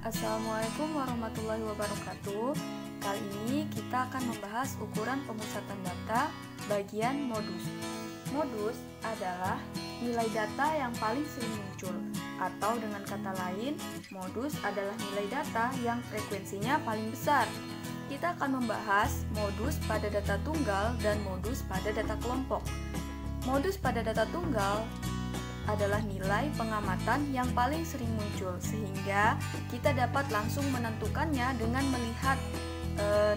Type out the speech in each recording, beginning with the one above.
Assalamualaikum warahmatullahi wabarakatuh. Kali ini kita akan membahas ukuran pemusatan data bagian modus. Modus adalah nilai data yang paling sering muncul, atau dengan kata lain, modus adalah nilai data yang frekuensinya paling besar. Kita akan membahas modus pada data tunggal dan modus pada data kelompok. Modus pada data tunggal adalah nilai pengamatan yang paling sering muncul, sehingga kita dapat langsung menentukannya dengan melihat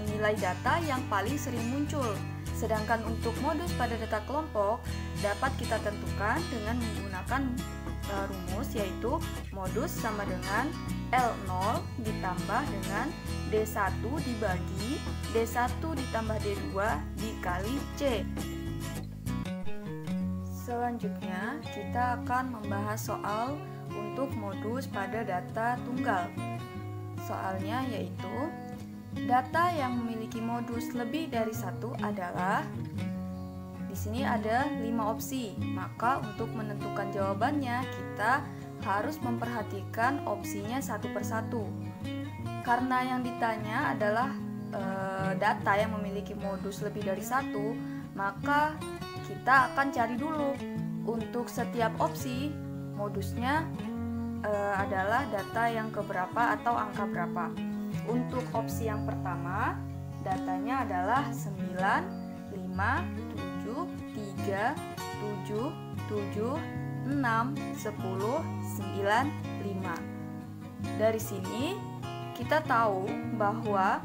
nilai data yang paling sering muncul. Sedangkan untuk modus pada data kelompok dapat kita tentukan dengan menggunakan rumus, yaitu modus sama dengan L0 ditambah dengan D1 dibagi D1 ditambah D2 dikali C. Selanjutnya, kita akan membahas soal untuk modus pada data tunggal. Soalnya yaitu, data yang memiliki modus lebih dari satu adalah, di sini ada 5 opsi. Maka untuk menentukan jawabannya, kita harus memperhatikan opsinya satu persatu. Karena yang ditanya adalah data yang memiliki modus lebih dari satu, maka kita akan cari dulu untuk setiap opsi modusnya adalah data yang keberapa atau angka berapa. Untuk opsi yang pertama, datanya adalah 9, 5, 7, 3, 7, 7, 6, 10, 9, 5. Dari sini kita tahu bahwa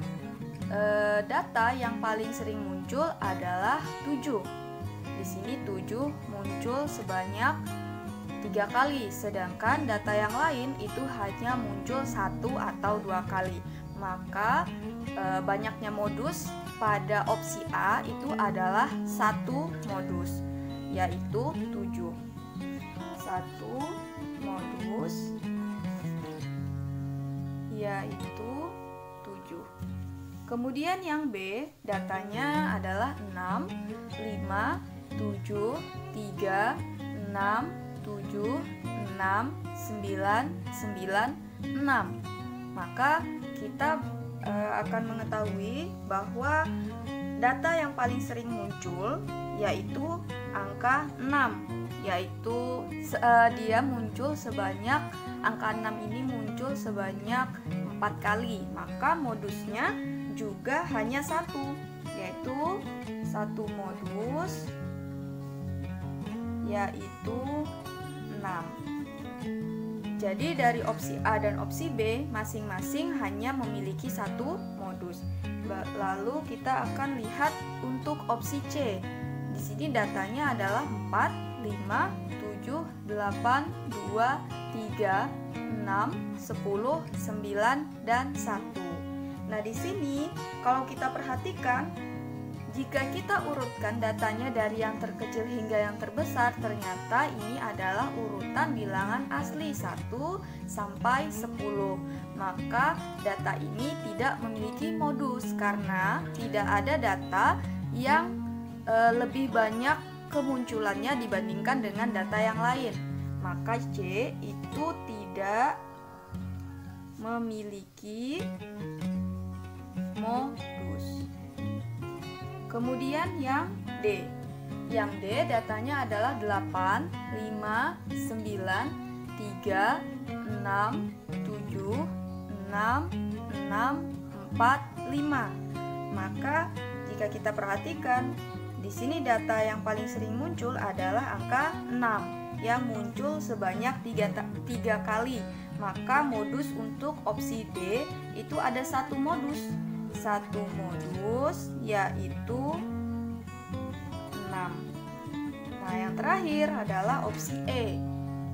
data yang paling sering muncul adalah 7. Di sini 7 muncul sebanyak 3 kali, sedangkan data yang lain itu hanya muncul 1 atau 2 kali. Maka banyaknya modus pada opsi A itu adalah 1 modus, yaitu 7. 1 modus yaitu 7. Kemudian yang B, datanya adalah 6, 5, 7, 3, 6, 7, 6, 9, 9, 6. Maka kita akan mengetahui bahwa data yang paling sering muncul yaitu angka 6, yaitu dia muncul sebanyak, angka 6 ini muncul sebanyak 4 kali. Maka modusnya juga hanya 1, yaitu 1 modus yaitu 6. Jadi dari opsi A dan opsi B masing-masing hanya memiliki 1 modus. Lalu kita akan lihat untuk opsi C. Di sini datanya adalah 4, 5, 7, 8, 2, 3, 6, 10, 9 dan 1. Nah, di sini kalau kita perhatikan, jika kita urutkan datanya dari yang terkecil hingga yang terbesar, ternyata ini adalah urutan bilangan asli 1 sampai 10. Maka data ini tidak memiliki modus karena tidak ada data yang lebih banyak kemunculannya dibandingkan dengan data yang lain. Maka C itu tidak memiliki modus. Kemudian yang D. Yang D datanya adalah 8, 5, 9, 3, 6, 7, 6, 6, 4, 5. Maka jika kita perhatikan, di sini data yang paling sering muncul adalah angka 6 yang muncul sebanyak 3 kali. Maka modus untuk opsi D itu ada 1 modus. 1 modus yaitu 6. Nah, yang terakhir adalah opsi E.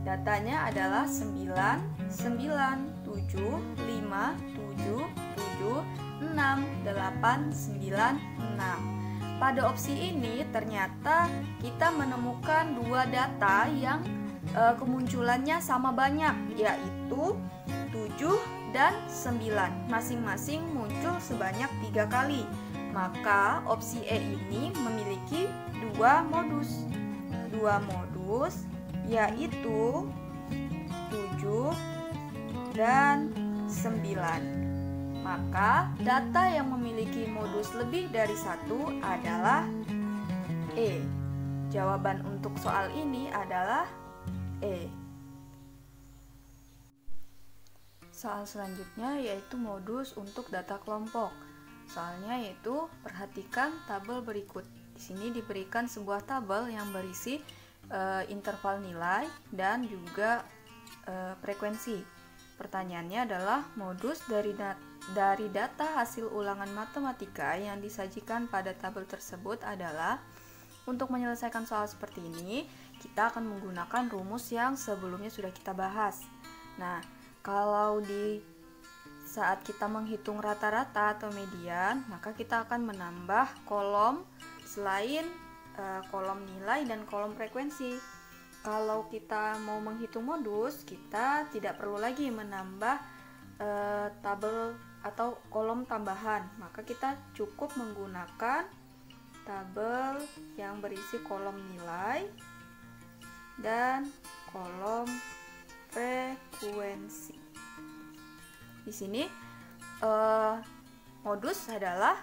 Datanya adalah 9, 9, 7, 5, 7, 7, 6, 8, 9, 6. Pada opsi ini ternyata kita menemukan 2 data yang kemunculannya sama banyak, yaitu 7 dan 9, masing-masing muncul sebanyak 3 kali. Maka opsi E ini memiliki 2 modus. 2 modus yaitu 7 dan 9. Maka data yang memiliki modus lebih dari 1 adalah E. Jawaban untuk soal ini adalah E. Soal selanjutnya yaitu modus untuk data kelompok. Soalnya yaitu perhatikan tabel berikut. Di sini diberikan sebuah tabel yang berisi interval nilai dan juga frekuensi. Pertanyaannya adalah modus dari data hasil ulangan matematika yang disajikan pada tabel tersebut adalah, untuk menyelesaikan soal seperti ini, kita akan menggunakan rumus yang sebelumnya sudah kita bahas. Nah, kalau di saat kita menghitung rata-rata atau median, maka kita akan menambah kolom selain kolom nilai dan kolom frekuensi. Kalau kita mau menghitung modus, kita tidak perlu lagi menambah tabel atau kolom tambahan, maka kita cukup menggunakan tabel yang berisi kolom nilai dan kolom frekuensi. Di sini modus adalah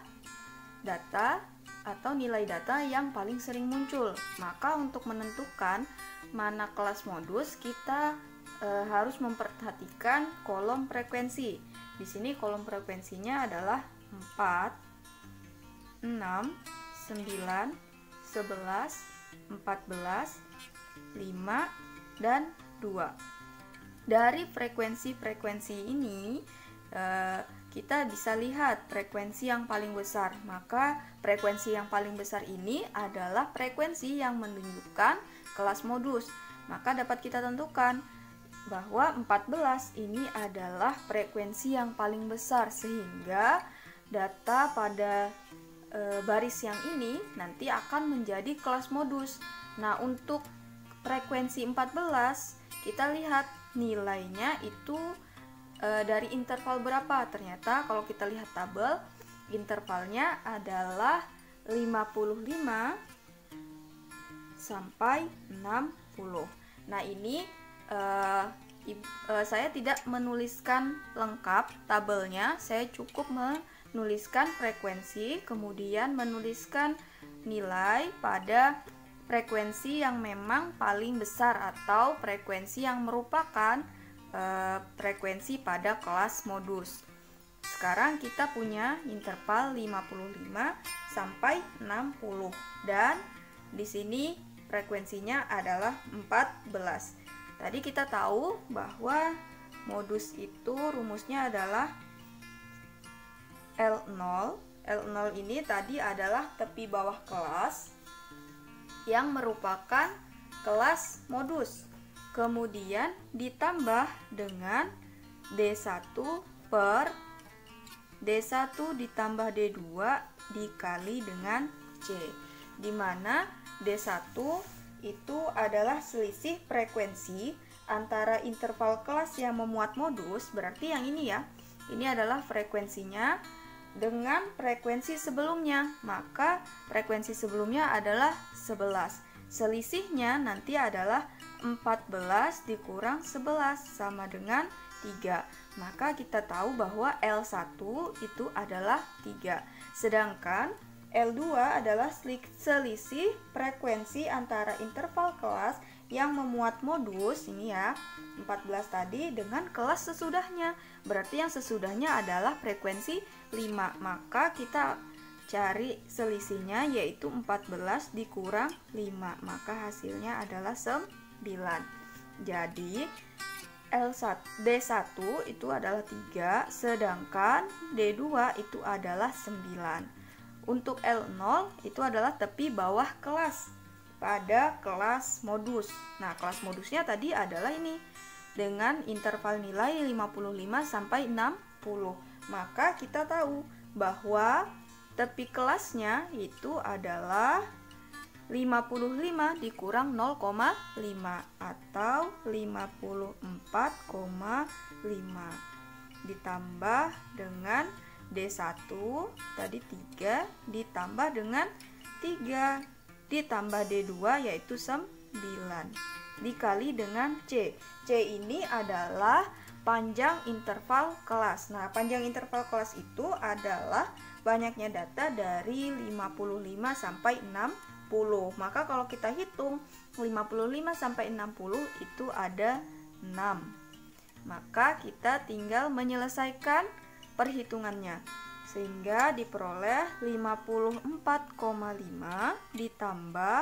data atau nilai data yang paling sering muncul. Maka untuk menentukan mana kelas modus, kita harus memperhatikan kolom frekuensi. Di sini kolom frekuensinya adalah 4, 6, 9, 11, 14, 5, dan 2. Dari frekuensi-frekuensi ini kita bisa lihat frekuensi yang paling besar. Maka frekuensi yang paling besar ini adalah frekuensi yang menunjukkan kelas modus. Maka dapat kita tentukan bahwa 14 ini adalah frekuensi yang paling besar, sehingga data pada baris yang ini nanti akan menjadi kelas modus. Nah, untuk frekuensi 14 kita lihat nilainya itu dari interval berapa. Ternyata kalau kita lihat tabel, intervalnya adalah 55 sampai 60. Nah, ini saya tidak menuliskan lengkap tabelnya, saya cukup menuliskan frekuensi, kemudian menuliskan nilai pada frekuensi yang memang paling besar atau frekuensi yang merupakan frekuensi pada kelas modus. Sekarang kita punya interval 55 sampai 60 dan di sini frekuensinya adalah 14. Tadi kita tahu bahwa modus itu rumusnya adalah L0. L0 ini tadi adalah tepi bawah kelas yang merupakan kelas modus. Kemudian ditambah dengan D1 per D1 ditambah D2 dikali dengan C, di mana D1 itu adalah selisih frekuensi antara interval kelas yang memuat modus, berarti yang ini ya, ini adalah frekuensinya dengan frekuensi sebelumnya, maka frekuensi sebelumnya adalah 11. Selisihnya nanti adalah 14 dikurang 11 sama dengan 3. Maka kita tahu bahwa L1 itu adalah 3. Sedangkan L2 adalah selisih frekuensi antara interval kelas yang memuat modus, ini ya, 14 tadi dengan kelas sesudahnya. Berarti yang sesudahnya adalah frekuensi 5. Maka kita cari selisihnya, yaitu 14 dikurang 5. Maka hasilnya adalah 9. Jadi D1 itu adalah 3, sedangkan D2 itu adalah 9. Untuk L0 itu adalah tepi bawah kelas pada kelas modus. Nah, kelas modusnya tadi adalah ini dengan interval nilai 55 sampai 60. Maka kita tahu bahwa tepi kelasnya itu adalah 55 dikurang 0,5 atau 54,5 ditambah dengan D1 tadi 3 ditambah dengan 3 ditambah D2 yaitu 9 dikali dengan C. C ini adalah panjang interval kelas. Nah, panjang interval kelas itu adalah banyaknya data dari 55 sampai 60. Maka kalau kita hitung 55 sampai 60 itu ada 6. Maka kita tinggal menyelesaikan perhitungannya. Sehingga diperoleh 54,5 ditambah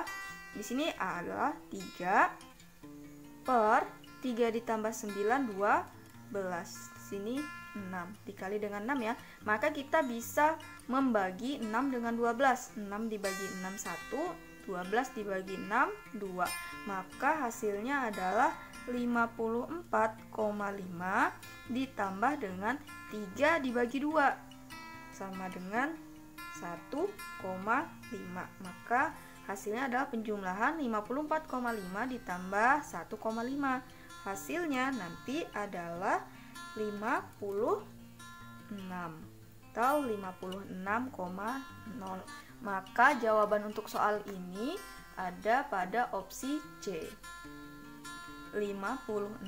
di sini adalah 3 per 3 ditambah 9 12. Sini 6 dikali dengan 6 ya. Maka kita bisa membagi 6 dengan 12. 6 dibagi 6 1, 12 dibagi 6 2. Maka hasilnya adalah 54,5 ditambah dengan 3 dibagi 2 sama dengan 1,5. Maka hasilnya adalah penjumlahan 54,5 ditambah 1,5. Hasilnya nanti adalah 56 atau 56,0. Maka jawaban untuk soal ini ada pada opsi C, 56,0.